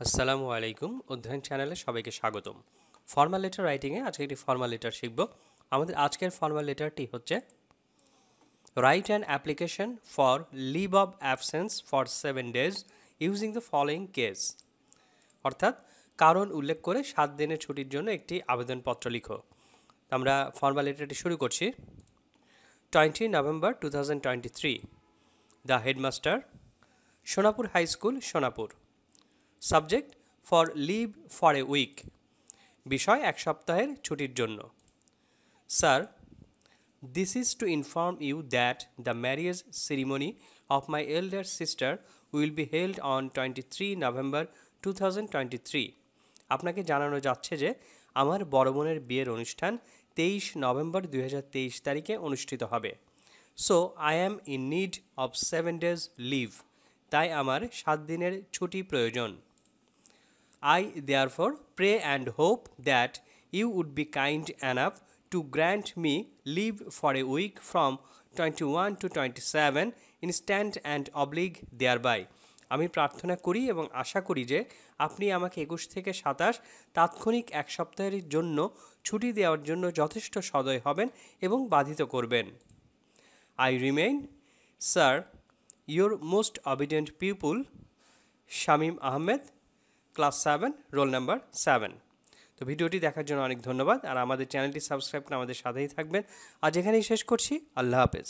আসসালামু আলাইকুম অধ্যয়ন চ্যানেলে সবাইকে স্বাগতম। ফর্মাল লেটার রাইটিংয়ে আজকে একটি ফর্মাল লেটার শিখব। আমাদের আজকের ফর্মাল লেটারটি হচ্ছে write an application for leave of absence for 7 days using the following case. অর্থাৎ কারণ উল্লেখ করে 7 দিনের ছুটির জন্য একটি আবেদনপত্র লিখো। আমরা ফর্মাল লেটারটি শুরু করছি। 20 November 2023, the headmaster, Sonapur high school, Sonapur. Subject for leave for a week, বিষয় 1 সপ্তাহের ছুটির জন্য। Sir, this is to inform you that the marriage ceremony of my elder sister will be held on 23 November 2023। আপনাকে জানানো যাচ্ছে যে আমার বড় বোনের বিয়ের অনুষ্ঠান 23 নভেম্বর 2023 তারিখে অনুষ্ঠিত হবে। So I am in need of 7 days leave, তাই আমার 7 দিনের ছুটি প্রয়োজন। I therefore pray and hope that you would be kind enough to grant me leave for a week from 21 to 27 instant and oblique thereby। আমি প্রার্থনা করি এবং আশা করি যে আপনি আমাকে 21 থেকে 27 তাৎক্ষণিক 1 সপ্তাহের জন্য ছুটি দেওয়ার জন্য যথেষ্ট সদয় হবেন এবং বাধিত করবেন। I remain, sir, your most obedient pupil, Shamim Ahmed, class 7, roll number 7। তো ভিডিওটি দেখার জন্য অনেক ধন্যবাদ। আর আমাদের চ্যানেলটি সাবস্ক্রাইব করে আমাদের সাথেই থাকবেন। আজ এখানেই শেষ করছি। আল্লাহ হাফেজ।